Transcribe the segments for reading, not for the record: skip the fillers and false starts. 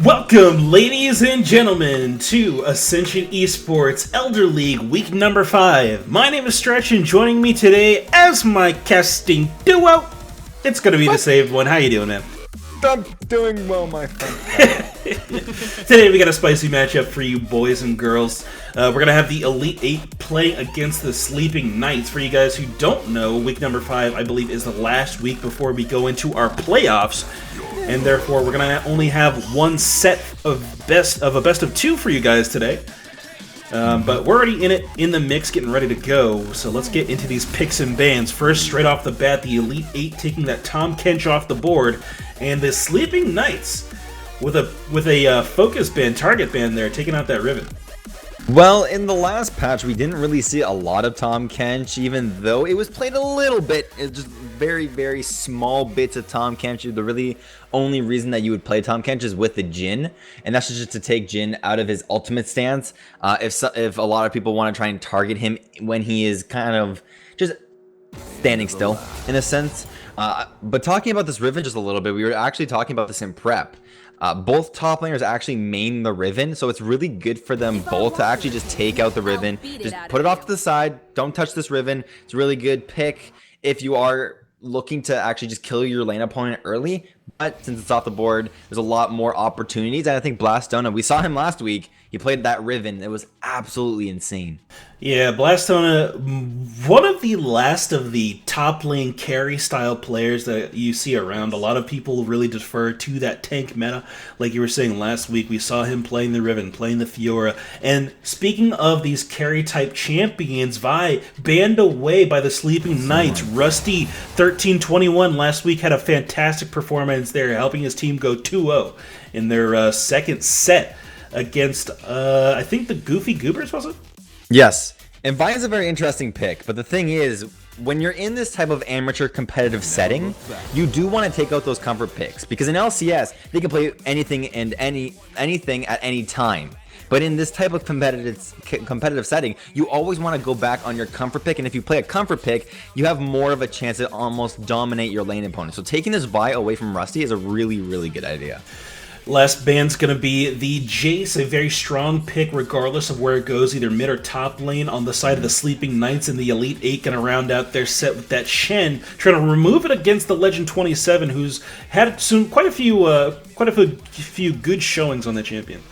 Welcome, ladies and gentlemen, to Ascension eSports Elder League Week number 5. My name is Stretch, and joining me today as my casting duo, it's going to be TheSavedOne. How you doing, man? I'm doing well, my friend. Today we got a spicy matchup for you boys and girls. We're going to have the Elite 8 playing against the Sleeping Knights. For you guys who don't know, week number 5, I believe, is the last week before we go into our playoffs. And therefore, we're going to only have one set of a best of 2 for you guys today. But we're already in the mix, getting ready to go. So let's get into these picks and bans. First, straight off the bat, the Elite 8 taking that Tahm Kench off the board. And the Sleeping Knights with a focus ban, target ban there, taking out that Riven. Well, in the last patch, we didn't really see a lot of Tahm Kench, even though it was played a little bit. It's just very, very small bits of Tahm Kench. The really only reason that you would play Tahm Kench is with the Jhin, and that's just to take Jhin out of his ultimate stance. If a lot of people want to try and target him when he is kind of just standing still, in a sense. But talking about this Riven just a little bit, we were actually talking about this in prep. Both top laners actually main the Riven, so it's really good for them both to actually just take out the Riven. Just put it off to the side. Don't touch this Riven. It's a really good pick if you are looking to actually just kill your lane opponent early. But since it's off the board, there's a lot more opportunities. And I think Blastona, we saw him last week. He played that Riven. It was absolutely insane. Yeah, Blastona, one of the last of the top lane carry style players that you see around. A lot of people really defer to that tank meta. Like you were saying last week, we saw him playing the Riven, playing the Fiora. And speaking of these carry type champions, Vi banned away by the Sleeping Knights. Rusty 1321 last week had a fantastic performance there, helping his team go 2-0 in their second set against, I think the Goofy Goobers, was it? Yes, and Vi is a very interesting pick, but the thing is, when you're in this type of amateur competitive setting, you do want to take out those comfort picks, because in LCS, they can play anything and anything at any time. But in this type of competitive setting, you always want to go back on your comfort pick, and if you play a comfort pick, you have more of a chance to almost dominate your lane opponent. So taking this Vi away from Rusty is a really, really good idea. Last ban's going to be the Jace, a very strong pick regardless of where it goes, either mid or top lane on the side of the Sleeping Knights, and the Elite 8 going to round out their set with that Shen, trying to remove it against the Legend 27, who's had quite a few good showings on the champion.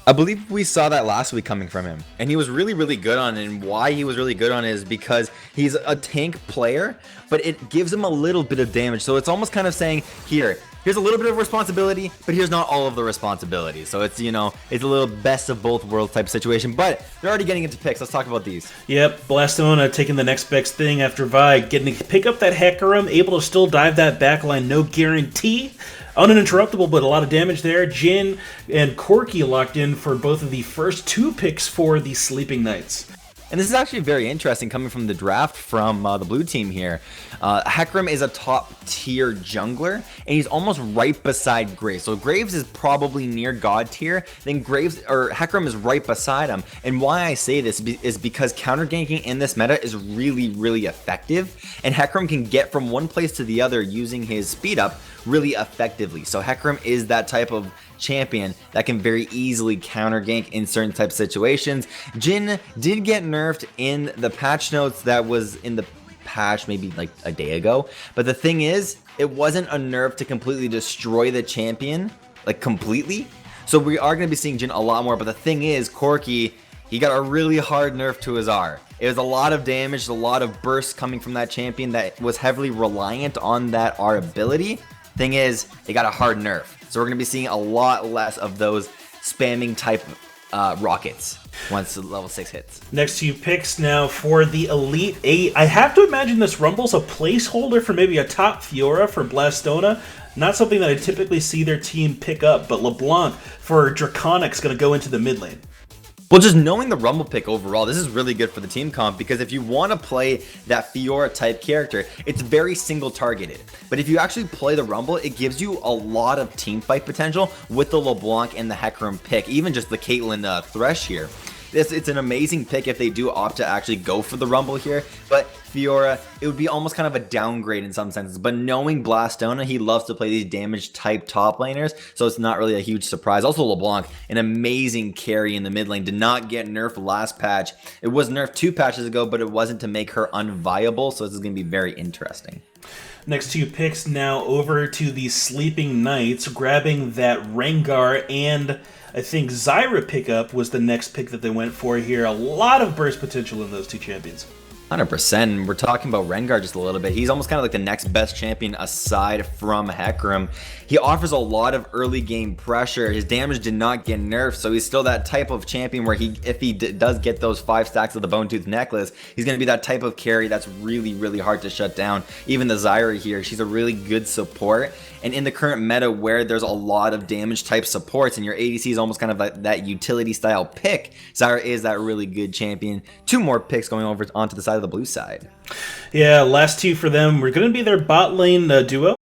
I believe we saw that last week coming from him, and he was really, really good on it. And why he was really good on it is because he's a tank player, but it gives him a little bit of damage. So it's almost kind of saying, here's a little bit of responsibility, but here's not all of the responsibility. So it's, it's a little best of both worlds type situation. But they're already getting into picks. Let's talk about these. Yep, Blastona taking the next best thing after Vi, getting to pick up that Hecarim, able to still dive that backline, no guarantee. Uninterruptible, but a lot of damage there. Jhin and Corki locked in for both of the first 2 picks for the Sleeping Knights. And this is actually very interesting coming from the draft from the blue team here. Hecarim is a top tier jungler, and he's almost right beside Graves. So Graves is probably near God tier, then Hecarim is right beside him. And why I say this is because counter ganking in this meta is really, really effective, and Hecarim can get from one place to the other using his speed up really effectively. So Hecarim is that type of champion that can very easily counter gank in certain type of situations. Jhin did get nerfed in the patch notes that was in the patch maybe like a day ago, but the thing is, it wasn't a nerf to completely destroy the champion, like completely. So we are going to be seeing Jhin a lot more, but the thing is, Corki, he got a really hard nerf to his R. It was a lot of damage, a lot of bursts coming from that champion that was heavily reliant on that R ability. Thing is, it got a hard nerf. So we're going to be seeing a lot less of those spamming type rockets once level 6 hits. Next 2 picks now for the Elite 8. I have to imagine this Rumble's a placeholder for maybe a top Fiora for Blastona. Not something that I typically see their team pick up, but LeBlanc for Draconic's going to go into the mid lane. Well, just knowing the Rumble pick overall, this is really good for the team comp, because if you want to play that Fiora type character, it's very single targeted. But if you actually play the Rumble, it gives you a lot of team fight potential with the LeBlanc and the Hecarim pick, even just the Caitlyn Thresh here. It's an amazing pick if they do opt to actually go for the Rumble here, but Fiora, it would be almost kind of a downgrade in some senses. But knowing Blastona, he loves to play these damage type top laners, so it's not really a huge surprise. Also LeBlanc, an amazing carry in the mid lane, did not get nerfed last patch. It was nerfed 2 patches ago, but it wasn't to make her unviable, so this is going to be very interesting. Next 2 picks now over to the Sleeping Knights, grabbing that Rengar, and I think Zyra pickup was the next pick that they went for here. A lot of burst potential in those 2 champions. 100%. We're talking about Rengar just a little bit. He's almost kind of like the next best champion aside from Hecarim. He offers a lot of early game pressure. His damage did not get nerfed, so he's still that type of champion where if he does get those 5 stacks of the Bone Tooth Necklace, he's going to be that type of carry that's really, really hard to shut down. Even the Zyra here, she's a really good support. And in the current meta where there's a lot of damage type supports and your ADC is almost kind of like that utility style pick, Zyra is that really good champion. 2 more picks going over onto the side of the blue side. Yeah, last 2 for them. We're going to be their bot lane duo.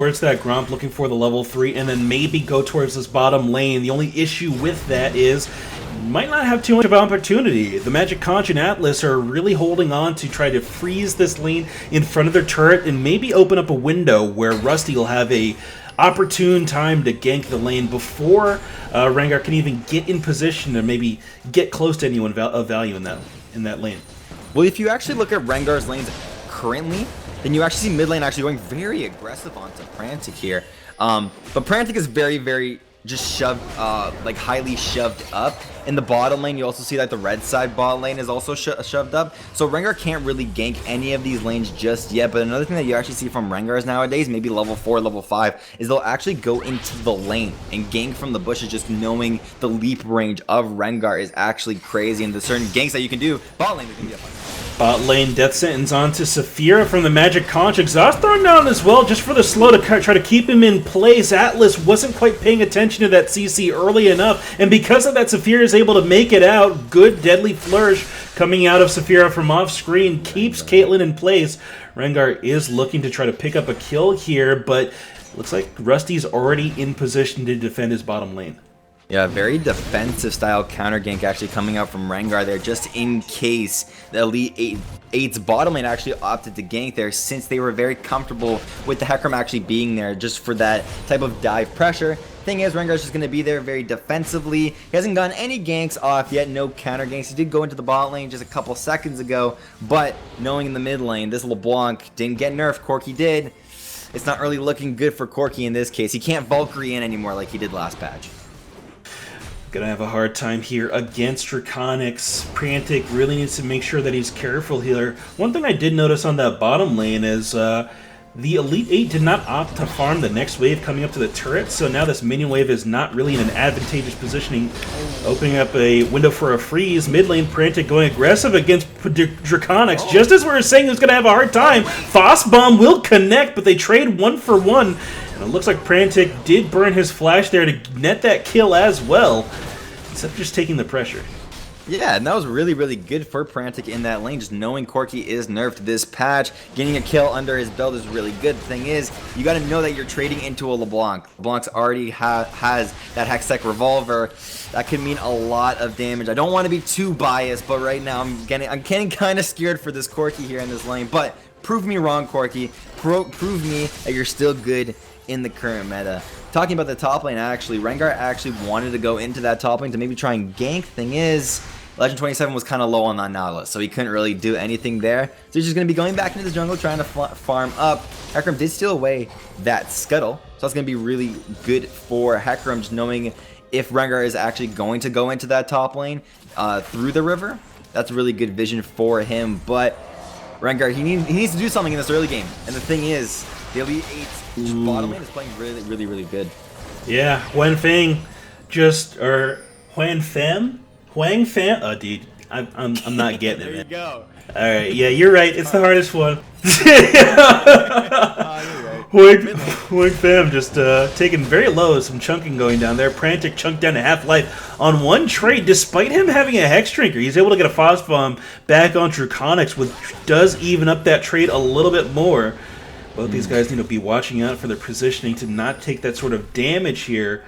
towards that Gromp, looking for the level 3, and then maybe go towards this bottom lane. The only issue with that is might not have too much of an opportunity. The Magic Conch and Atlas are really holding on to try to freeze this lane in front of their turret and maybe open up a window where Rusty will have a opportune time to gank the lane before Rengar can even get in position to maybe get close to anyone of value in that lane. Well, if you actually look at Rengar's lanes currently, then you actually see mid lane actually going very aggressive onto Prantic here. But Prantic is very, very just shoved, like highly shoved up. In the bottom lane, you also see that the red side bot lane is also shoved up. So Rengar can't really gank any of these lanes just yet. But another thing that you actually see from Rengars nowadays, maybe level 4, level 5, is they'll actually go into the lane and gank from the bushes, just knowing the leap range of Rengar is actually crazy. And the certain ganks that you can do, bot lane, they can be up. Bot lane death sentence onto Saphira from the Magic Conch. Exhaust thrown down as well, just for the slow to try to keep him in place. Atlas wasn't quite paying attention to that CC early enough, and because of that, Saphira is able to make it out. Good deadly flourish coming out of Saphira from off screen keeps Caitlyn in place. Rengar is looking to try to pick up a kill here, but looks like Rusty's already in position to defend his bottom lane. Yeah, very defensive style counter gank actually coming out from Rengar there, just in case the Elite 8's bottom lane actually opted to gank there, since they were very comfortable with the Hecarim actually being there just for that type of dive pressure. Thing is, Rengar's just going to be there very defensively. He hasn't gotten any ganks off yet, no counter ganks. He did go into the bot lane just a couple seconds ago, but knowing in the mid lane, this LeBlanc didn't get nerfed, Corki did. It's not really looking good for Corki in this case. He can't Valkyrie in anymore like he did last patch. Gonna have a hard time here against Draconics. Prantic really needs to make sure that he's careful here. One thing I did notice on that bottom lane is the Elite 8 did not opt to farm the next wave coming up to the turret, so now this minion wave is not really in an advantageous positioning, opening up a window for a freeze. Mid lane Prantic going aggressive against Draconics. Just as we were saying, who's gonna have a hard time. Frost Bomb will connect, but they trade 1 for 1. And it looks like Prantic did burn his flash there to net that kill as well, instead of just taking the pressure. Yeah, and that was really, really good for Prantic in that lane, just knowing Corki is nerfed this patch. Getting a kill under his belt is really good. The thing is, you got to know that you're trading into a LeBlanc. LeBlanc's already has that Hextech Revolver. That could mean a lot of damage. I don't want to be too biased, but right now I'm getting kind of scared for this Corki here in this lane. But prove me wrong, Corki. Prove me that you're still good in the current meta. Talking about the top lane, actually, Rengar actually wanted to go into that top lane to maybe try and gank. Thing is, Legend 27 was kind of low on that Nautilus, so he couldn't really do anything there. So he's just going to be going back into the jungle, trying to farm up. Hecarim did steal away that Scuttle, so that's going to be really good for Hecarim, just knowing if Rengar is actually going to go into that top lane through the river. That's really good vision for him, but Rengar, he needs to do something in this early game. And the thing is, the Elite 8's bottom lane is playing really, really, really good. Yeah, Huang Feng Huang Fem? Oh, dude, I'm not getting it, man. There you go. All right, yeah, you're right. It's the hardest one. Huang Fem just taking very low, some chunking going down there. Prantic chunked down to half-life on one trade, despite him having a Hex Drinker. He's able to get a Frost Bomb back on Draconics, which does even up that trade a little bit more. Both these guys need to be watching out for their positioning to not take that sort of damage here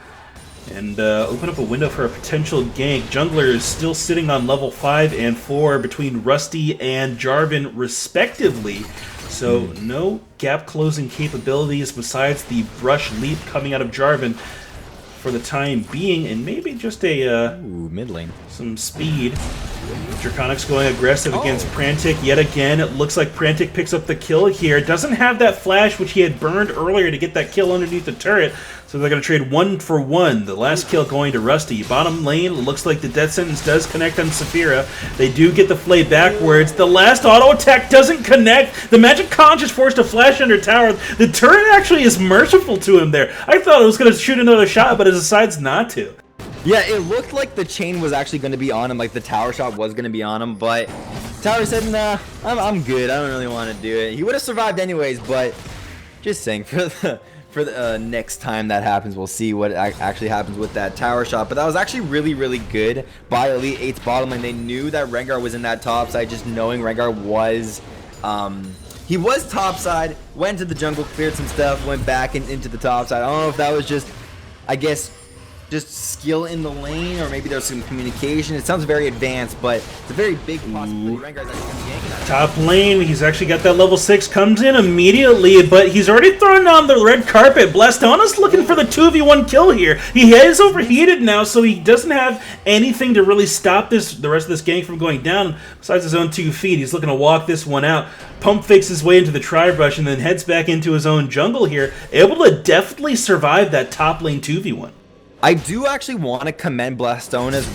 and open up a window for a potential gank. Jungler is still sitting on level 5 and 4 between Rusty and Jarvan respectively, so no gap closing capabilities besides the brush leap coming out of Jarvan for the time being, and maybe just a mid lane, some speed. Draconics going aggressive against Prantic yet again. It looks like Prantic picks up the kill here. Doesn't have that flash which he had burned earlier to get that kill underneath the turret, so they're going to trade 1 for 1. The last kill going to Rusty. Bottom lane, looks like the death sentence does connect on Saphira. They do get the flay backwards. The last auto attack doesn't connect. The Magic Conch is forced to flash under tower. The turret actually is merciful to him there. I thought it was going to shoot another shot, but it decides not to. Yeah, it looked like the chain was actually going to be on him, like the tower shot was going to be on him, but Tower said, nah, I'm good. I don't really want to do it. He would have survived anyways, but just saying, for the next time that happens, we'll see what actually happens with that tower shot. But that was actually really, really good by Elite 8's bottom lane. They knew that Rengar was in that top side, just knowing Rengar was He was topside, went to the jungle, cleared some stuff, went back into the topside. I don't know if that was just, I guess, just skill in the lane, or maybe there's some communication. It sounds very advanced, but it's a very big possibility. Rengar's actually going to be yanking that. Top lane, he's actually got that level 6, comes in immediately, but he's already thrown down the red carpet. Blastona's looking for the 2v1 kill here. He is overheated now, so he doesn't have anything to really stop the rest of this gank from going down, besides his own 2 feet. He's looking to walk this one out. Pump fakes his way into the tri-brush and then heads back into his own jungle here, able to definitely survive that top lane 2v1. I do actually want to commend Blastona's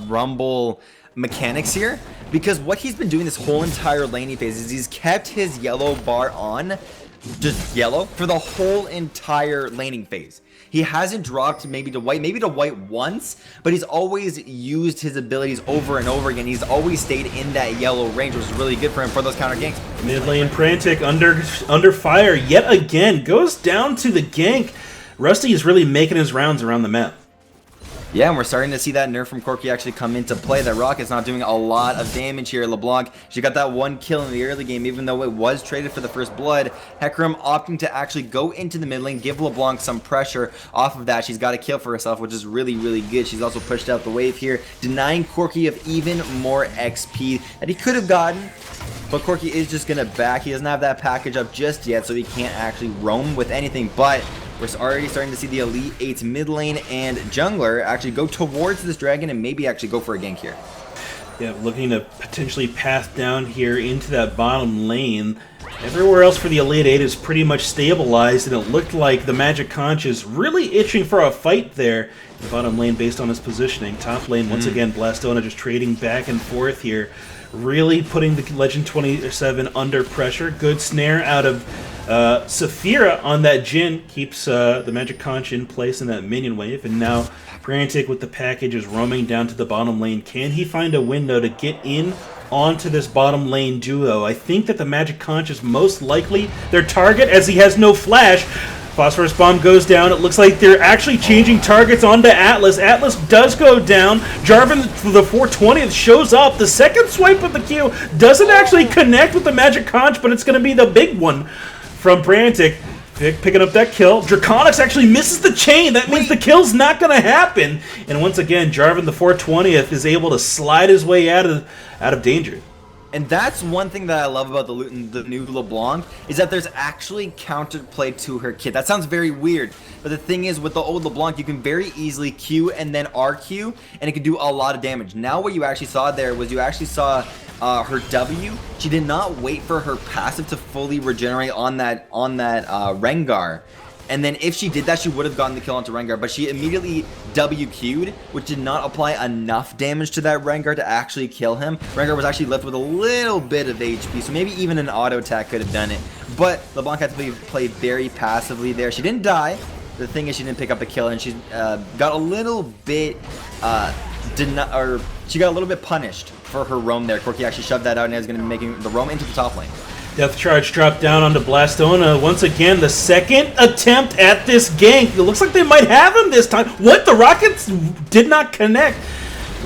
Rumble mechanics here, because what he's been doing this whole entire laning phase is he's kept his yellow bar on, just yellow, for the whole entire laning phase. He hasn't dropped maybe to white once, but he's always used his abilities over and over again. He's always stayed in that yellow range, which is really good for him for those counter ganks. Mid lane Prantic under fire yet again, goes down to the gank. Rusty is really making his rounds around the map. Yeah, and we're starting to see that nerf from Corki actually come into play. That Rocket's not doing a lot of damage here. LeBlanc, she got that 1 kill in the early game, even though it was traded for the first blood. Hecarim opting to actually go into the mid lane, give LeBlanc some pressure off of that. She's got a kill for herself, which is really, really good. She's also pushed out the wave here, denying Corki of even more XP that he could have gotten. But Corki is just going to back. He doesn't have that package up just yet, so he can't actually roam with anything. But we're already starting to see the Elite 8's mid lane and jungler actually go towards this dragon and maybe actually go for a gank here. Yeah, looking to potentially path down here into that bottom lane. Everywhere else for the Elite 8 is pretty much stabilized, and it looked like the Magic Conch is really itching for a fight there in the bottom lane based on his positioning. Top lane, once again, Blastona just trading back and forth here, really putting the Legend 27 under pressure. Good snare out of Saphira on that Jhin, keeps the Magic Conch in place in that minion wave, and now Prantic with the package is roaming down to the bottom lane. Can he find a window to get in onto this bottom lane duo? I think that the Magic Conch is most likely their target, as he has no flash. Phosphorus Bomb goes down. It looks like they're actually changing targets onto Atlas. Atlas does go down. Jarvan, the 420th, shows up. The second swipe of the Q doesn't actually connect with the Magic Conch, but it's going to be the big one from Prantic. Picking up that kill. Draconics actually misses the chain. That means the kill's not going to happen. And once again, Jarvan, the 420th, is able to slide his way out of danger. And that's one thing that I love about the new LeBlanc, is that there's actually counterplay to her kit. That sounds very weird, but the thing is, with the old LeBlanc, you can very easily Q and then RQ, and it can do a lot of damage. Now what you actually saw there was you actually saw her W. She did not wait for her passive to fully regenerate on that Rengar. And then if she did that, she would have gotten the kill onto Rengar, but she immediately W-Q'd, which did not apply enough damage to that Rengar to actually kill him. Rengar was actually left with a little bit of HP, so maybe even an auto attack could have done it. But LeBlanc had to play very passively there. She didn't die. The thing is, she didn't pick up the kill, and she got a little bit she got a little bit punished for her roam there. Corki actually shoved that out and is going to be making the roam into the top lane. Death Charge dropped down onto Blastona. Once again, the second attempt at this gank. It looks like they might have him this time. What? The Rockets did not connect.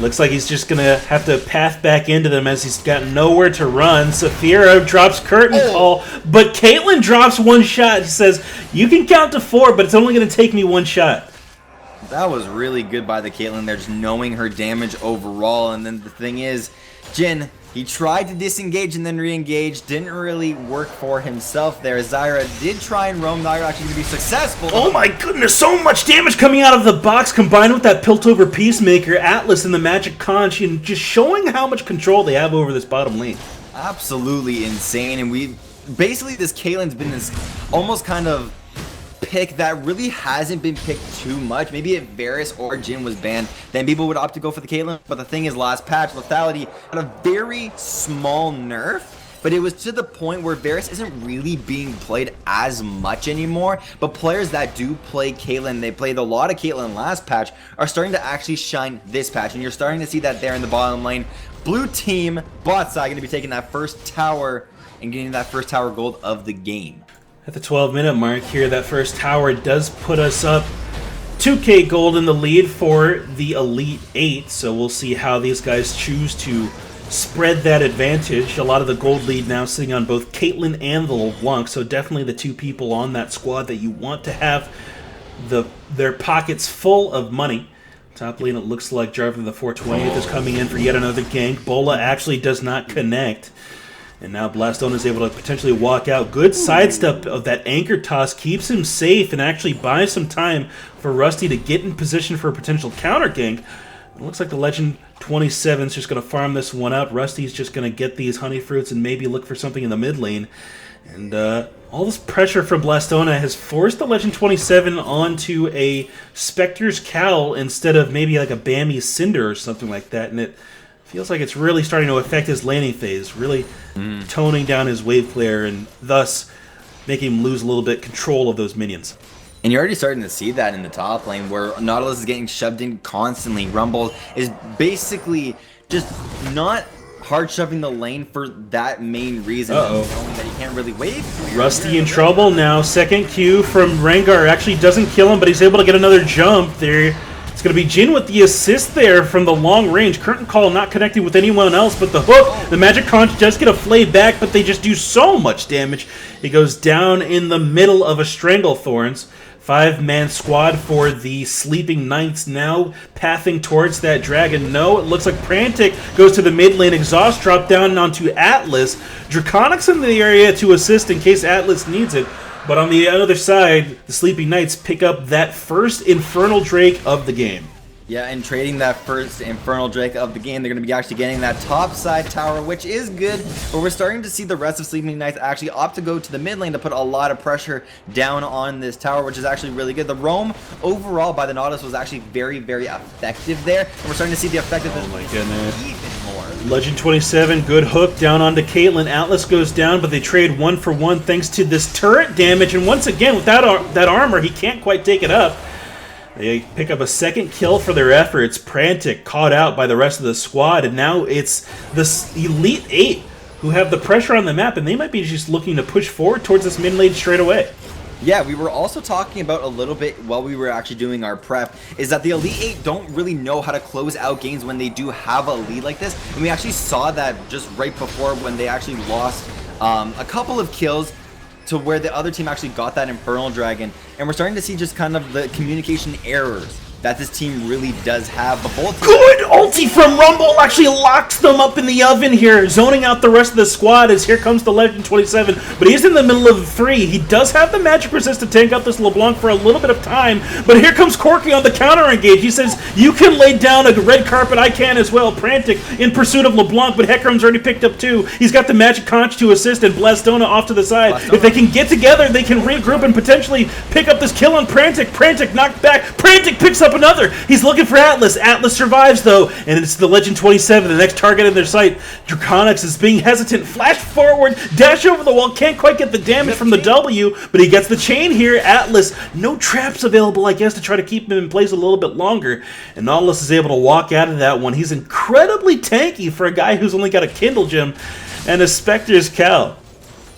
Looks like he's just going to have to path back into them as he's got nowhere to run. Saphira drops Curtain Call, but Caitlyn drops one shot. She says, you can count to 4, but it's only going to take me 1 shot. That was really good by the Caitlyn there, just knowing her damage overall. And then the thing is, Jhin, he tried to disengage and then re-engage. Didn't really work for himself there. Zyra did try and roam. Zyra actually going to be successful. Oh my goodness, so much damage coming out of the box, combined with that Piltover Peacemaker, Atlas, and the Magic Conch, and just showing how much control they have over this bottom lane. Absolutely insane. And basically this Caitlyn's been this almost kind of pick that really hasn't been picked too much. Maybe if Varus or Jhin was banned, then people would opt to go for the Caitlyn. But the thing is, last patch, Lethality had a very small nerf, but it was to the point where Varus isn't really being played as much anymore. But players that do play Caitlyn, they played a lot of Caitlyn last patch, are starting to actually shine this patch. And you're starting to see that there in the bottom lane. Blue team, bot side, going to be taking that first tower and getting that first tower gold of the game. At the 12-minute mark here, that first tower does put us up 2k gold in the lead for the Elite 8, so we'll see how these guys choose to spread that advantage. A lot of the gold lead now sitting on both Caitlyn and the LeBlanc, so definitely the two people on that squad that you want to have their pockets full of money. Top lane, it looks like Jarvan the 420th is coming in for yet another gank. Bola actually does not connect. And now Blastone is able to potentially walk out. Good sidestep of that anchor toss keeps him safe and actually buys some time for Rusty to get in position for a potential counter gank. It looks like the Legend 27 is just going to farm this one out. Rusty's just going to get these honey fruits and maybe look for something in the mid lane. And all this pressure from Blastona has forced the Legend 27 onto a Spectre's Cowl instead of maybe like a Bammy Cinder or something like that. And it feels like it's really starting to affect his laning phase, really toning down his wave clear and thus making him lose a little bit control of those minions. And you're already starting to see that in the top lane where Nautilus is getting shoved in constantly. Rumble is basically just not hard shoving the lane for that main reason. Knowing that he can't really wave. Rusty in trouble now. Second Q from Rengar actually doesn't kill him, but he's able to get another jump there. It's going to be Jhin with the assist there from the long range. Curtain Call not connecting with anyone else, but the hook, the Magic Conch does get a flay back, but they just do so much damage. He goes down in the middle of a Stranglethorns. 5-man squad for the Sleeping Knights now pathing towards that dragon. No, it looks like Prantic goes to the mid lane. Exhaust drop down onto Atlas. Draconics in the area to assist in case Atlas needs it. But on the other side, the Sleeping Knights pick up that first Infernal Drake of the game. Yeah, and trading that first Infernal Drake of the game, they're going to be actually getting that top side tower, which is good. But we're starting to see the rest of Sleeping Knights actually opt to go to the mid lane to put a lot of pressure down on this tower, which is actually really good. The roam overall by the Nautilus was actually very, very effective there. And we're starting to see the effectiveness even more. Legend 27, good hook down onto Caitlyn. Atlas goes down, but they trade 1 for 1 thanks to this turret damage. And once again, without that armor, he can't quite take it up. They pick up a second kill for their efforts. Prantic caught out by the rest of the squad, and now it's the Elite 8 who have the pressure on the map, and they might be just looking to push forward towards this mid lane straight away. Yeah, we were also talking about a little bit while we were actually doing our prep, is that the Elite 8 don't really know how to close out games when they do have a lead like this. And we actually saw that just right before when they actually lost a couple of kills to where the other team actually got that Infernal Dragon. And we're starting to see just kind of the communication errors that this team really does have. But both good ulti from Rumble actually locks them up in the oven here, zoning out the rest of the squad as here comes the Legend 27. But he's in the middle of 3. He does have the magic resist to tank up this LeBlanc for a little bit of time. But here comes Corky on the counter engage. He says, you can lay down a red carpet, I can as well. Prantic in pursuit of LeBlanc, but Hecarim's already picked up 2. He's got the magic conch to assist and Blastona off to the side. If they can get together, they can regroup and potentially pick up this kill on Prantic. Prantic knocked back. Prantic picks up another. He's looking for Atlas. Atlas survives though, and it's the Legend 27, the next target in their sight. Draconics is being hesitant. Flash forward, dash over the wall. Can't quite get the damage from the W, but he gets the chain here. Atlas, no traps available, I guess, to try to keep him in place a little bit longer. And Nautilus is able to walk out of that one. He's incredibly tanky for a guy who's only got a Kindle Gem and a Spectre's Cowl.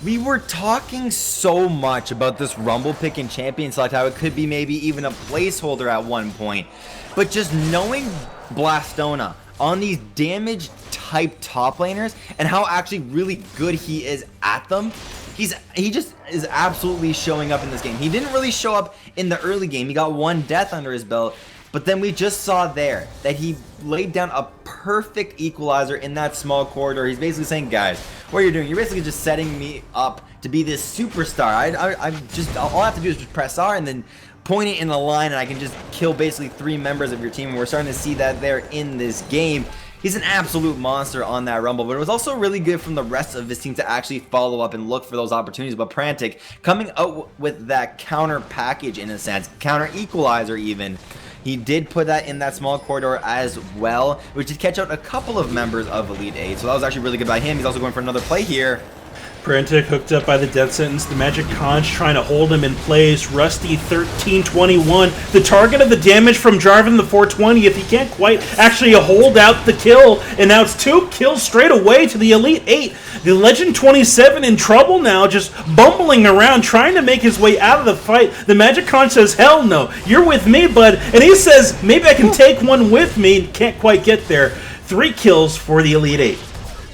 We were talking so much about this Rumble pick and champion select, how it could be maybe even a placeholder at one point. But just knowing Blastona on these damage type top laners and how actually really good he is at them, he just is absolutely showing up in this game. He didn't really show up in the early game. He got 1 death under his belt. But then we just saw there that he laid down a perfect equalizer in that small corridor. He's basically saying, guys, what you're doing, you're basically just setting me up to be this superstar. All I have to do is just press R and then point it in a line and I can just kill basically 3 members of your team. And we're starting to see that there in this game. He's an absolute monster on that Rumble, but it was also really good from the rest of his team to actually follow up and look for those opportunities. But Prantic coming out with that counter package in a sense, counter equalizer even. He did put that in that small corridor as well, which did catch out a couple of members of Elite 8. So that was actually really good by him. He's also going for another play here. Prantic hooked up by the death sentence. The magic conch trying to hold him in place. Rusty 1321. The target of the damage from Jarvan the 420. If he can't quite actually hold out the kill. And now it's 2 kills straight away to the Elite 8. The Legend 27 in trouble now, just bumbling around, trying to make his way out of the fight. The magic conch says, hell no, you're with me, bud. And he says, maybe I can take one with me. Can't quite get there. 3 kills for the Elite 8.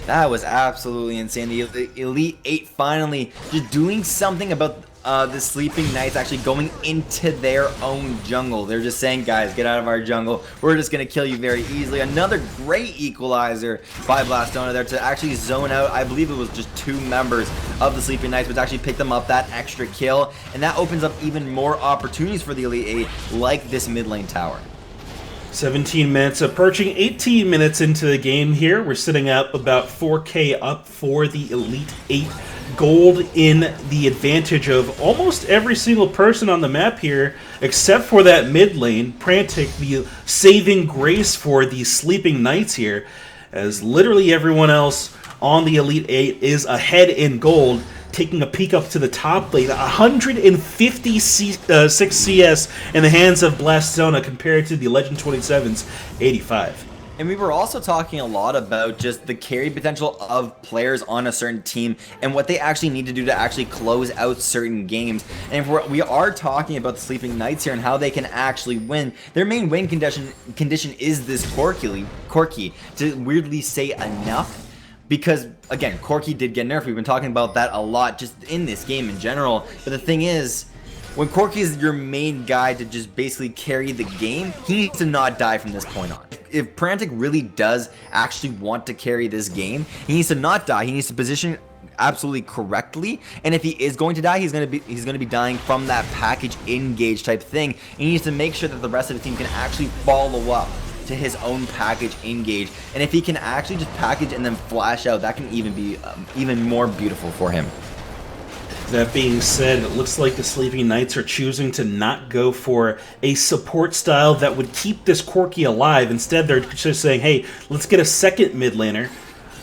That was absolutely insane. The Elite 8 finally just doing something about the Sleeping Knights actually going into their own jungle. They're just saying, guys, get out of our jungle. We're just going to kill you very easily. Another great equalizer by Blastona there to actually zone out. I believe it was just 2 members of the Sleeping Knights, which actually picked them up that extra kill. And that opens up even more opportunities for the Elite 8, like this mid lane tower. 17 minutes, approaching 18 minutes into the game here. We're sitting up about 4K up for the Elite 8. Gold in the advantage of almost every single person on the map here, except for that mid lane. Prantic, the saving grace for the Sleeping Knights here, as literally everyone else on the Elite 8 is ahead in gold. Taking a peek up to the top lane, 156 CS in the hands of Blastona compared to the Legend 27's 85. And we were also talking a lot about just the carry potential of players on a certain team and what they actually need to do to actually close out certain games. And if we are talking about the Sleeping Knights here and how they can actually win, their main win condition is this Corki, to weirdly say enough. Because, again, Corki did get nerfed. We've been talking about that a lot just in this game in general. But the thing is, when Corki is your main guy to just basically carry the game, he needs to not die from this point on. If Prantic really does actually want to carry this game, he needs to not die. He needs to position absolutely correctly, and if he is going to die, he's going to be dying from that package engage type thing. He needs to make sure that the rest of the team can actually follow up to his own package engage, and if he can actually just package and then flash out, that can even be even more beautiful for him. That being said, it looks like the Sleeping Knights are choosing to not go for a support style that would keep this Corki alive. Instead, they're just saying, hey, let's get a second mid laner.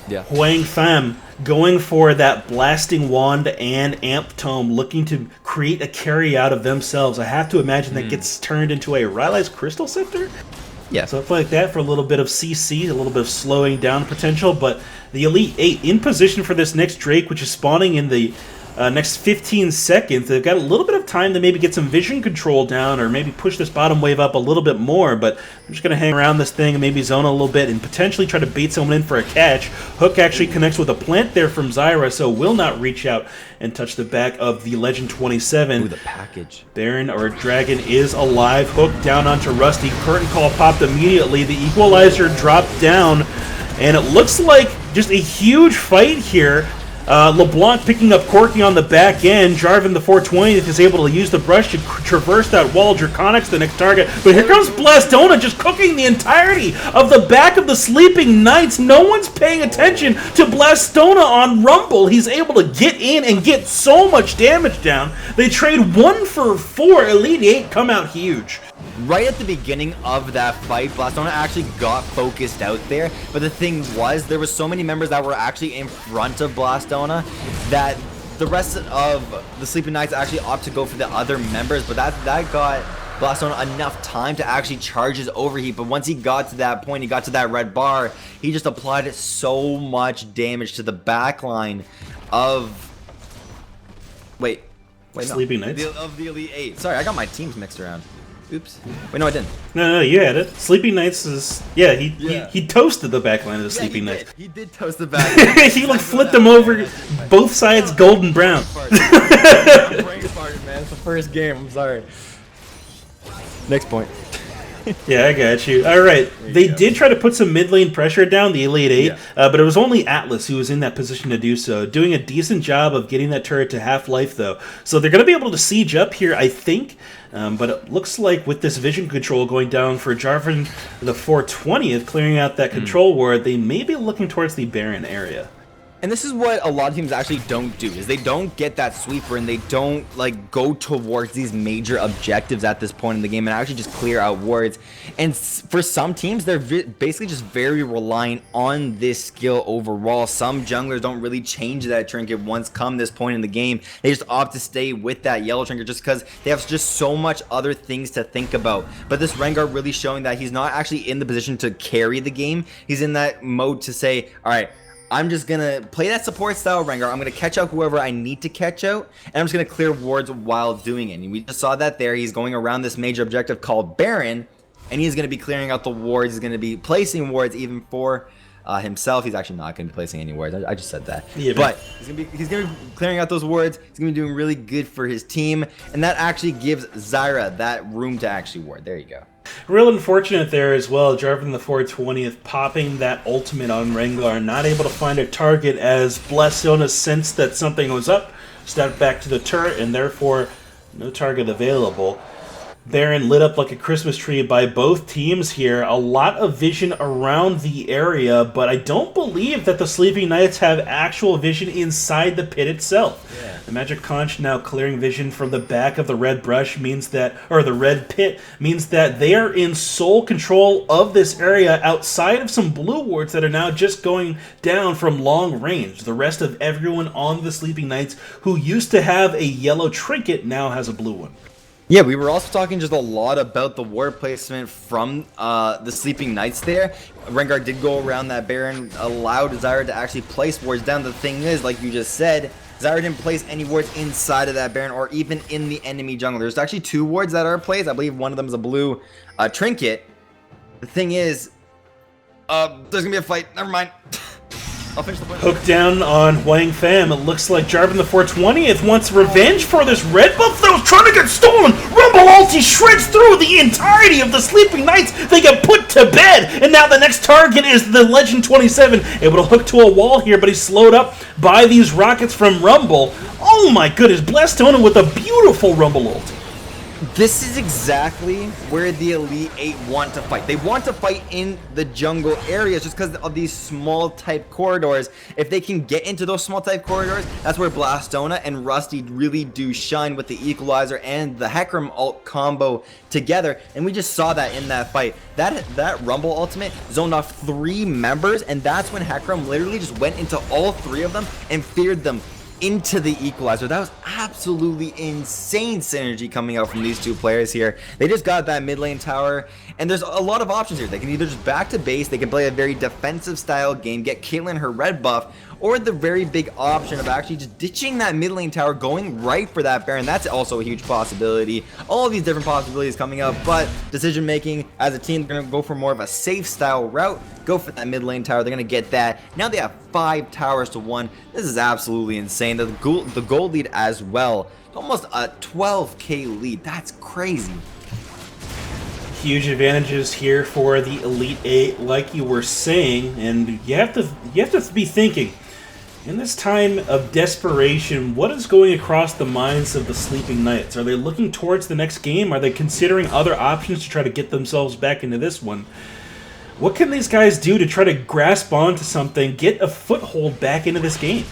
Yeah. Huang Pham going for that Blasting Wand and Amp Tome, looking to create a carry out of themselves. I have to imagine that gets turned into a Rylai's Crystal Scepter? Yeah. Something like that for a little bit of CC, a little bit of slowing down potential, but the Elite 8 in position for this next Drake, which is spawning in the next 15 seconds. They've got a little bit of time to maybe get some vision control down or maybe push this bottom wave up a little bit more, but I'm just going to hang around this thing and maybe zone a little bit and potentially try to bait someone in for a catch. Hook actually connects with a plant there from Zyra, so will not reach out and touch the back of the Legend 27. Ooh, the package. Baron or Dragon is alive. Hook down onto Rusty. Curtain call popped immediately. The equalizer dropped down, and it looks like just a huge fight here. LeBlanc picking up Corki on the back end. Jarvan, the 420, is able to use the brush to traverse that wall. Draconic's the next target. But here comes Blastona just cooking the entirety of the back of the Sleeping Knights. No one's paying attention to Blastona on Rumble. He's able to get in and get so much damage down. They trade 1 for 4. Elite 8 come out huge. Right at the beginning of that fight, Blastona actually got focused out there, but the thing was, there were so many members that were actually in front of Blastona that the rest of the Sleeping Knights actually opt to go for the other members, but that got Blastona enough time to actually charge his overheat. But once he got to that point, he got to that red bar, he just applied so much damage to the backline of... Wait, Sleeping Knights? Of the Elite 8. Sorry, I got my teams mixed around. Oops. Wait, no, I didn't. No, you had it. Sleeping Knights is... Yeah, he toasted the backline of the Sleeping Knights. He did toast the backline. He like flipped them over, both sides golden brown. I'm brain farted, man. It's the first game. I'm sorry. Next point. Yeah, I got you. All right. They did try to put some mid lane pressure down, the Elite 8, but it was only Atlas who was in that position to do so. Doing a decent job of getting that turret to half-life, though. So they're going to be able to siege up here, I think. But it looks like with this vision control going down for Jarvan, the 420th, clearing out that control ward, they may be looking towards the Baron area. And this is what a lot of teams actually don't do, is they don't get that sweeper and they don't like go towards these major objectives at this point in the game and actually just clear out wards. And for some teams, they're basically just very reliant on this skill overall. Some junglers don't really change that trinket once come this point in the game. They just opt to stay with that yellow trinket just because they have just so much other things to think about. But this Rengar really showing that he's not actually in the position to carry the game. He's in that mode to say, all right, I'm just going to play that support style Rengar. I'm going to catch out whoever I need to catch out, and I'm just going to clear wards while doing it. And we just saw that there. He's going around this major objective called Baron, and he's going to be clearing out the wards. He's going to be placing wards even for himself. He's actually not going to be placing any wards. I just said that. Yeah, but he's going to be clearing out those wards. He's going to be doing really good for his team, and that actually gives Zyra that room to actually ward. There you go. Real unfortunate there as well. Jarvan the 420th popping that ultimate on Rengar, not able to find a target as Blessona sensed that something was up, stepped back to the turret, and therefore no target available. Baron lit up like a Christmas tree by both teams here. A lot of vision around the area, but I don't believe that the Sleeping Knights have actual vision inside the pit itself. Yeah. The Magic Conch now clearing vision from the back of the red brush means that, or the red pit, means that they are in sole control of this area outside of some blue wards that are now just going down from long range. The rest of everyone on the Sleeping Knights who used to have a yellow trinket now has a blue one. Yeah, we were also talking just a lot about the ward placement from the Sleeping Knights there. Rengar did go around that Baron, allowed Zyra to actually place wards down. The thing is, like you just said, Zyra didn't place any wards inside of that Baron or even in the enemy jungle. There's actually 2 wards that are placed. I believe one of them is a blue trinket. The thing is, there's going to be a fight. Never mind. I'll finish the point. Hook down on Wang Pham. It looks like Jarvan the 420th wants revenge for this red buff that was trying to get stolen. Rumble ulti shreds through the entirety of the Sleeping Knights. They get put to bed. And now the next target is the Legend 27. Able to hook to a wall here, but he's slowed up by these rockets from Rumble. Oh my goodness. Blastona with a beautiful Rumble ulti. This is exactly where the Elite 8 want to fight. They want to fight in the jungle areas just because of these small type corridors. If they can get into those small type corridors, that's where Blastona and Rusty really do shine with the Equalizer and the Hecarim ult combo together. And we just saw that in that fight. That Rumble ultimate zoned off 3 members, and that's when Hecarim literally just went into all 3 of them and feared them into the Equalizer. That was absolutely insane synergy coming out from these 2 players here. They just got that mid lane tower, and there's a lot of options here. They can either just back to base, they can play a very defensive style game, get Caitlyn her red buff, or the very big option of actually just ditching that mid lane tower, going right for that Baron. That's also a huge possibility. All of these different possibilities coming up, but decision making as a team, they're going to go for more of a safe style route, go for that mid lane tower. They're going to get that. Now they have 5 towers to 1. This is absolutely insane. The gold lead as well. Almost a 12k lead. That's crazy. Huge advantages here for the Elite 8, like you were saying, and you have to be thinking, in this time of desperation, what is going across the minds of the Sleeping Knights? Are they looking towards the next game? Are they considering other options to try to get themselves back into this one? What can these guys do to try to grasp onto something, get a foothold back into this game?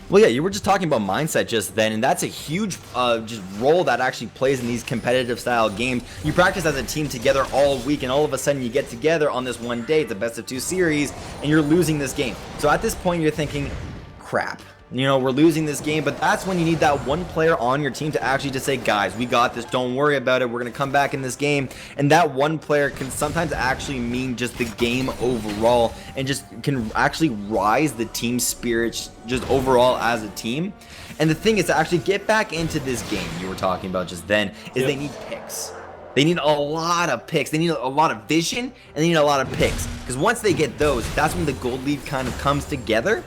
Well, yeah, you were just talking about mindset just then, and that's a huge just role that actually plays in these competitive style games. You practice as a team together all week, and all of a sudden you get together on this one day, it's a best of 2 series, and you're losing this game. So at this point, you're thinking, crap. You know, we're losing this game, but that's when you need that one player on your team to actually just say, guys, we got this, don't worry about it, we're going to come back in this game. And that one player can sometimes actually mean just the game overall, and just can actually rise the team spirits just overall as a team. And the thing is, to actually get back into this game you were talking about just then, is they need picks. They need a lot of picks. They need a lot of vision, and they need a lot of picks. Because once they get those, that's when the gold lead kind of comes together.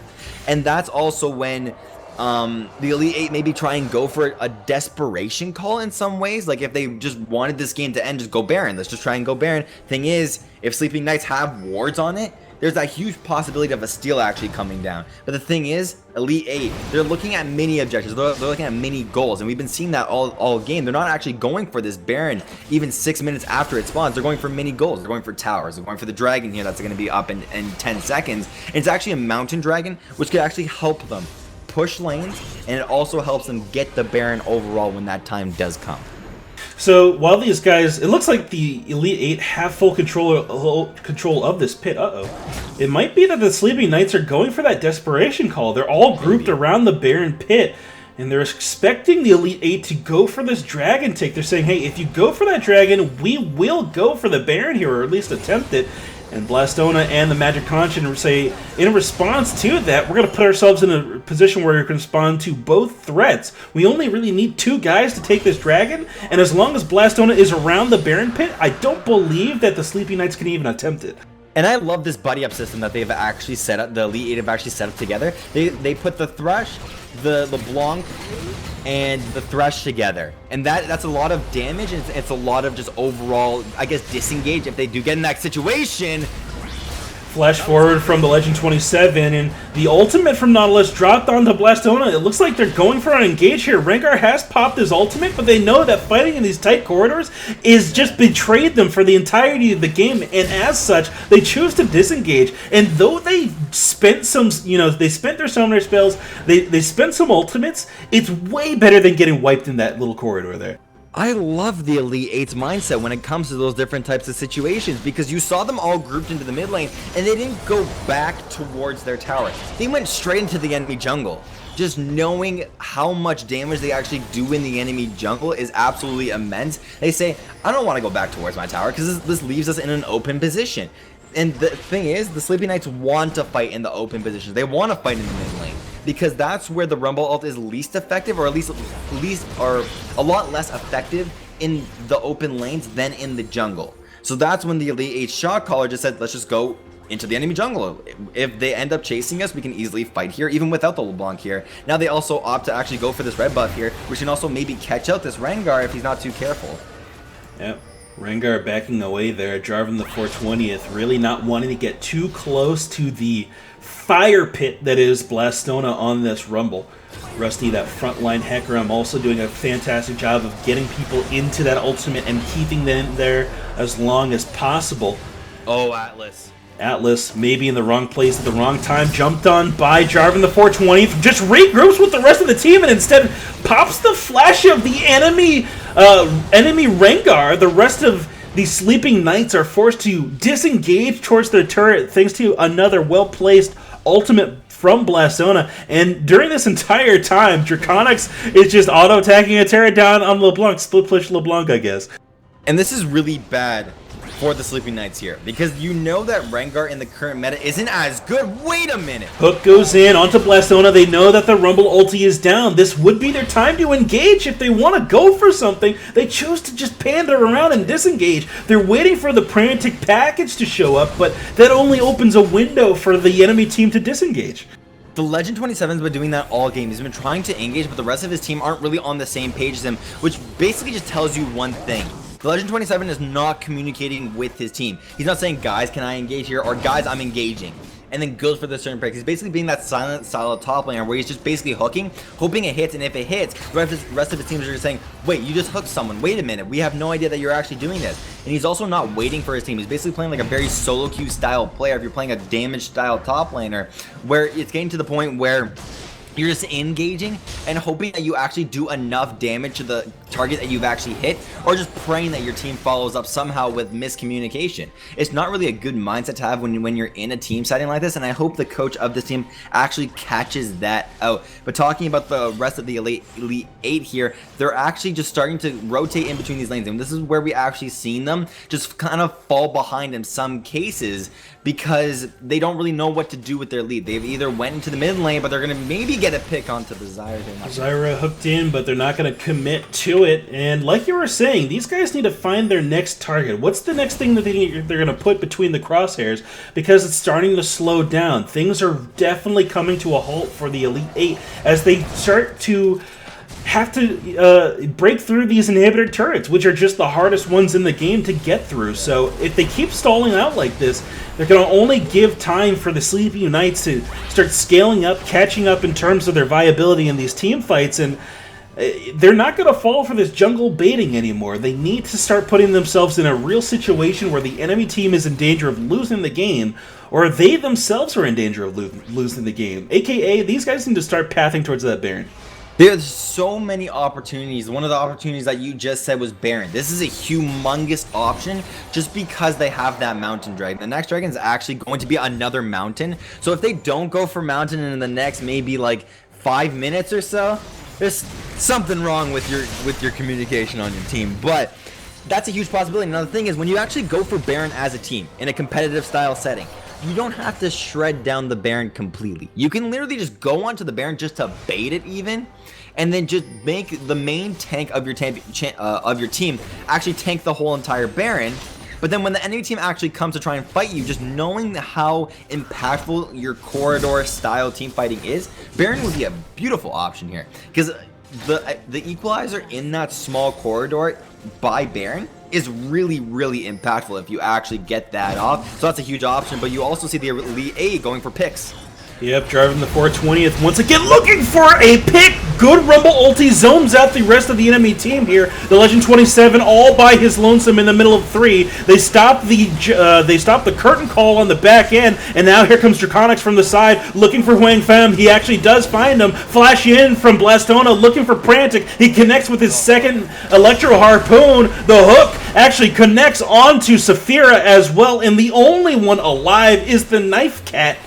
And that's also when the Elite 8 maybe try and go for a desperation call in some ways. Like if they just wanted this game to end, just go Baron. Let's just try and go Baron. Thing is, if Sleeping Knights have wards on it, there's that huge possibility of a steal actually coming down. But the thing is, Elite 8, they're looking at mini objectives. They're looking at mini goals. And we've been seeing that all game. They're not actually going for this Baron even 6 minutes after it spawns. They're going for mini goals. They're going for towers. They're going for the dragon here that's going to be up in 10 seconds. And it's actually a mountain dragon, which could actually help them push lanes. And it also helps them get the Baron overall when that time does come. So while these guys, it looks like the Elite 8 have full control of this pit. It might be that the Sleeping Knights are going for that desperation call. They're all grouped around the Baron pit, and they're expecting the Elite 8 to go for this dragon take. They're saying, hey, if you go for that dragon, we will go for the Baron here, or at least attempt it. And Blastona and the Magic Conch say, in response to that, we're going to put ourselves in a position where we can respond to both threats. We only really need 2 guys to take this dragon, and as long as Blastona is around the Baron pit, I don't believe that the Sleeping Knights can even attempt it. And I love this buddy up system that they've actually set up, the Elite 8 have actually set up together. They put the Thresh, the LeBlanc, and the Thresh together. And that's a lot of damage, and it's a lot of just overall, I guess, disengage if they do get in that situation. Flash forward from the Legend 27, and the ultimate from Nautilus dropped onto Blastona. It looks like they're going for an engage here. Rengar has popped his ultimate, but they know that fighting in these tight corridors is just betrayed them for the entirety of the game, and as such, they choose to disengage. And though they spent some, they spent their summoner spells, they spent some ultimates, it's way better than getting wiped in that little corridor there. I love the Elite 8's mindset when it comes to those different types of situations, because you saw them all grouped into the mid lane and they didn't go back towards their tower. They went straight into the enemy jungle. Just knowing how much damage they actually do in the enemy jungle is absolutely immense. They say, I don't want to go back towards my tower because this leaves us in an open position. And the thing is, the Sleeping Knights want to fight in the open positions. They want to fight in the mid lane, because that's where the Rumble ult is least effective, or at least or a lot less effective in the open lanes than in the jungle. So that's when the Elite 8 shot caller just said, let's just go into the enemy jungle. If they end up chasing us, we can easily fight here, even without the LeBlanc here. Now they also opt to actually go for this red buff here, which can also maybe catch out this Rengar if he's not too careful. Yep. Rengar backing away there, Jarvan the 420th, really not wanting to get too close to the fire pit that is Blastona on this Rumble. Rusty, that frontline Hecarim, also doing a fantastic job of getting people into that ultimate and keeping them there as long as possible. Oh, Atlas. Atlas, maybe in the wrong place at the wrong time, jumped on by Jarvan the 420th, just regroups with the rest of the team and instead pops the flash of the enemy Rengar. The rest of the Sleeping Knights are forced to disengage towards their turret thanks to another well-placed ultimate from Blastona. And during this entire time, Draconix is just auto-attacking a turret down on LeBlanc, split push LeBlanc, I guess. And this is really bad for the Sleeping Knights here, because you know that Rengar in the current meta isn't as good. Wait a minute. Hook goes in onto Blastona. They know that the Rumble ulti is down. This would be their time to engage if they want to go for something. They choose to just pander around and disengage. They're waiting for the frantic package to show up, but that only opens a window for the enemy team to disengage. The Legend 27's been doing that all game. He's been trying to engage, but the rest of his team aren't really on the same page as him, which basically just tells you one thing. The Legend 27 is not communicating with his team. He's not saying, guys, can I engage here? Or, guys, I'm engaging. And then goes for the certain break. He's basically being that silent style of top laner where he's just basically hooking, hoping it hits, and if it hits, the rest of his team is just saying, wait, you just hooked someone. Wait a minute. We have no idea that you're actually doing this. And he's also not waiting for his team. He's basically playing like a very solo queue style player if you're playing a damage style top laner, where it's getting to the point where you're just engaging and hoping that you actually do enough damage to the target that you've actually hit, or just praying that your team follows up somehow with miscommunication. It's not really a good mindset to have when you're in a team setting like this, and I hope the coach of this team actually catches that out. But talking about the rest of the Elite 8 here, they're actually just starting to rotate in between these lanes, and this is where we actually seen them just kind of fall behind in some cases because they don't really know what to do with their lead. They've either went into the mid lane, but they're going to maybe get a pick onto the Zyra. Zyra hooked in, but they're not going to commit to it. And like you were saying, these guys need to find their next target. What's the next thing that they're going to put between the crosshairs? Because it's starting to slow down. Things are definitely coming to a halt for the Elite 8 as they start to have to break through these inhibitor turrets, which are just the hardest ones in the game to get through. So if they keep stalling out like this, they're going to only give time for the Sleeping Knights to start scaling up, catching up in terms of their viability in these team fights, and they're not going to fall for this jungle baiting anymore. They need to start putting themselves in a real situation where the enemy team is in danger of losing the game, or they themselves are in danger of losing the game. AKA, these guys need to start pathing towards that Baron. There's so many opportunities. One of the opportunities that you just said was Baron. This is a humongous option just because they have that Mountain Dragon. The next dragon is actually going to be another mountain. So if they don't go for Mountain in the next maybe like 5 minutes or so, there's something wrong with your communication on your team. But that's a huge possibility. Another thing is when you actually go for Baron as a team in a competitive style setting, you don't have to shred down the Baron completely. You can literally just go onto the Baron just to bait it even, and then just make the main tank of your team actually tank the whole entire Baron, But then when the enemy team actually comes to try and fight you, just knowing how impactful your corridor style team fighting is, Baron would be a beautiful option here. Because the equalizer in that small corridor by Baron is really, really impactful if you actually get that off. So that's a huge option, but you also see the Elite 8 going for picks. Yep, driving the 420th once again, looking for a pick. Good Rumble ulti zones out the rest of the enemy team here. The Legend 27 all by his lonesome in the middle of 3. They stop the curtain call on the back end, and now here comes Draconics from the side looking for Huang Fam. He actually does find him. Flash in from Blastona looking for Prantic. He connects with his second Electro Harpoon. The hook actually connects onto Saphira as well, and the only one alive is the Knife Cat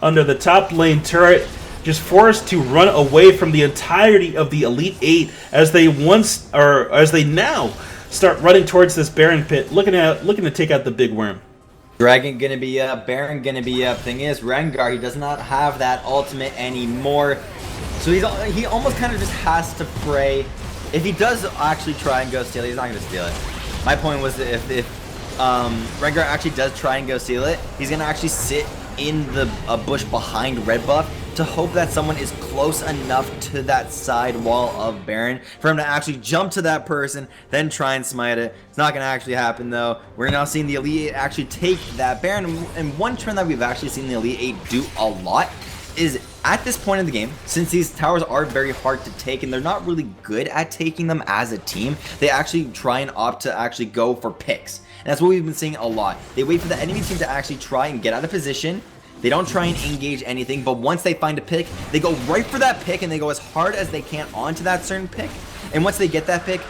under the top lane turret, just forced to run away from the entirety of the Elite 8 as they now start running towards this Baron pit, looking to take out the big worm. Dragon gonna be up, Baron gonna be up. Thing is, Rengar, he does not have that ultimate anymore, so he almost kind of just has to pray. If he does actually try and go steal it, he's not gonna steal it. My point was that if Rengar actually does try and go steal it, he's gonna actually sit in the bush behind red buff to hope that someone is close enough to that side wall of Baron for him to actually jump to that person, then try and smite it. It's not going to actually happen though. We're now seeing the Elite 8 actually take that Baron, and one trend that we've actually seen the Elite 8 do a lot is at this point in the game, since these towers are very hard to take and they're not really good at taking them as a team, they actually try and opt to actually go for picks. And that's what we've been seeing a lot. They wait for the enemy team to actually try and get out of position. They don't try and engage anything, but once they find a pick, they go right for that pick and they go as hard as they can onto that certain pick. And once they get that pick,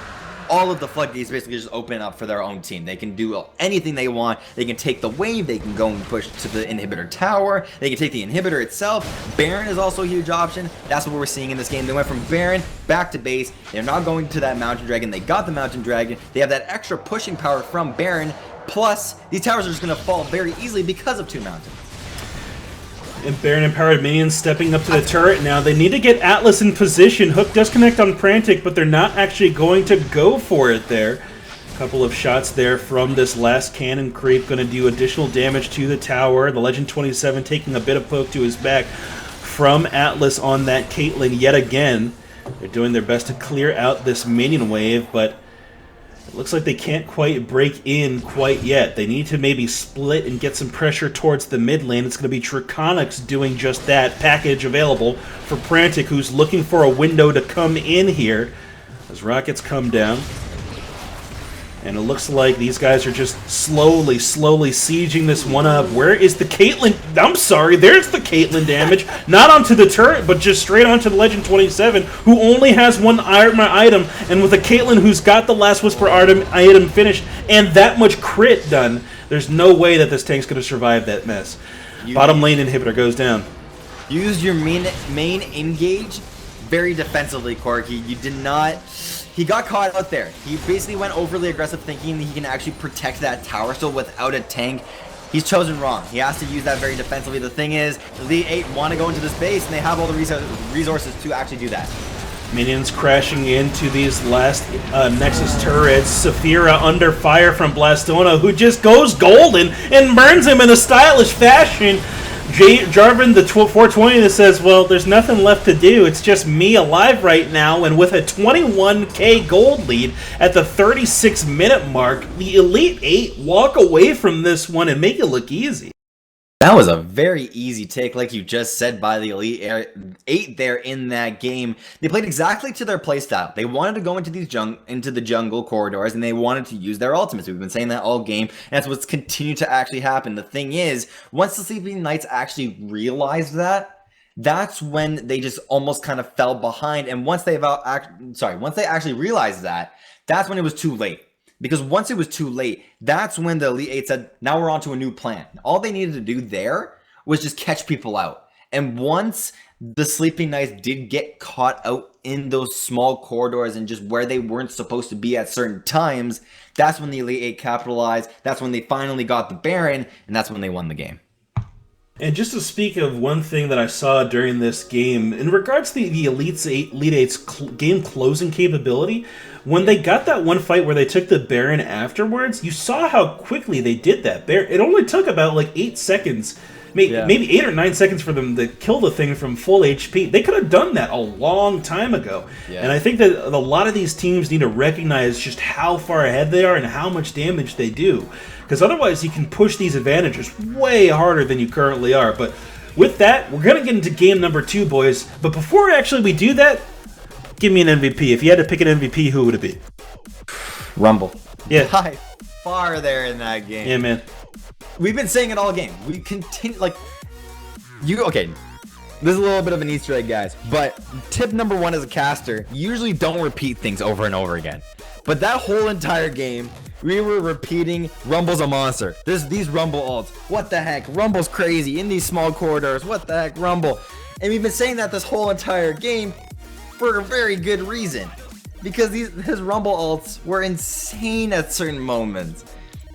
all of the floodgates basically just open up for their own team. They can do anything they want. They can take the wave. They can go and push to the inhibitor tower. They can take the inhibitor itself. Baron is also a huge option. That's what we're seeing in this game. They went from Baron back to base. They're not going to that Mountain Dragon. They got the Mountain Dragon. They have that extra pushing power from Baron. Plus, these towers are just going to fall very easily because of 2 mountains. And Baron empowered minions stepping up to the turret now. They need to get Atlas in position. Hook does connect on Prantic, but they're not actually going to go for it there. A couple of shots there from this last cannon creep going to do additional damage to the tower. The Legend 27 taking a bit of poke to his back from Atlas on that Caitlyn yet again. They're doing their best to clear out this minion wave, but it looks like they can't quite break in quite yet. They need to maybe split and get some pressure towards the mid lane. It's going to be Draconics doing just that. Package available for Prantic, who's looking for a window to come in here as rockets come down. And it looks like these guys are just slowly sieging this one up. Where is the Caitlyn? I'm sorry, there's the Caitlyn damage. Not onto the turret, but just straight onto the Legend 27, who only has one armor item. And with a Caitlyn who's got the Last Whisper item finished and that much crit done, there's no way that this tank's going to survive that mess. Bottom lane inhibitor goes down. Use your main engage very defensively, Corky. You did not... He got caught out there. He basically went overly aggressive thinking that he can actually protect that tower. So without a tank, he's chosen wrong. He has to use that very defensively. The thing is, the Elite 8 want to go into this base, and they have all the resources to actually do that. Minions crashing into these last Nexus turrets. Saphira under fire from Blastona, who just goes golden and burns him in a stylish fashion. Jarvan, the 420, that says, well, there's nothing left to do. It's just me alive right now. And with a 21k gold lead at the 36-minute mark, the Elite 8 walk away from this one and make it look easy. That was a very easy take, like you just said, by the Elite 8 there in that game. They played exactly to their playstyle. They wanted to go into the jungle corridors, and they wanted to use their ultimates. We've been saying that all game, and that's what's continued to actually happen. The thing is, once the Sleeping Knights actually realized that, that's when they just almost kind of fell behind. And once they actually realized that, that's when it was too late. Because once it was too late, that's when the Elite 8 said, now we're on to a new plan. All they needed to do there was just catch people out. And once the Sleeping Knights did get caught out in those small corridors and just where they weren't supposed to be at certain times, that's when the Elite 8 capitalized. That's when they finally got the Baron, and that's when they won the game. And just to speak of one thing that I saw during this game, in regards to the Elite 8's game closing capability, when they got that one fight where they took the Baron afterwards, you saw how quickly they did that. It only took about like 8 seconds, maybe 8 or 9 seconds for them to kill the thing from full HP. They could have done that a long time ago. Yeah. And I think that a lot of these teams need to recognize just how far ahead they are and how much damage they do. Because otherwise you can push these advantages way harder than you currently are. But with that, we're going to get into game number 2, boys. But before actually we do that, give me an MVP. If you had to pick an MVP, who would it be? Rumble. Yeah. By far there in that game. Yeah, man. We've been saying it all game. We continue, like, okay, this is a little bit of an Easter egg, guys, but tip number 1 as a caster, you usually don't repeat things over and over again. But that whole entire game, we were repeating, Rumble's a monster. These Rumble ults, what the heck? Rumble's crazy in these small corridors, what the heck, Rumble? And we've been saying that this whole entire game for a very good reason. Because his Rumble ults were insane at certain moments.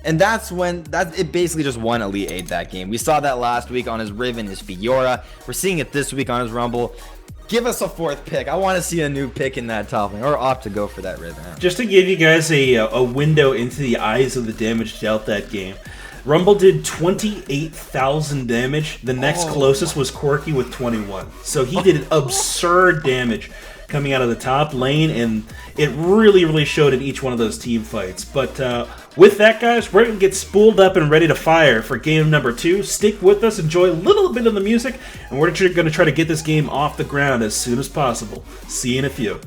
And that's when it basically just won Elite 8 that game. We saw that last week on his Riven, his Fiora. We're seeing it this week on his Rumble. Give us a 4th pick. I want to see a new pick in that top lane, or opt to go for that Riven. Just to give you guys a window into the eyes of the damage dealt that game. Rumble did 28,000 damage. The next closest was Corki with 21. So he did absurd damage coming out of the top lane, and it really, really showed in each one of those team fights. But with that, guys, we're going to get spooled up and ready to fire for game number 2. Stick with us, enjoy a little bit of the music, and we're going to try to get this game off the ground as soon as possible. See you in a few.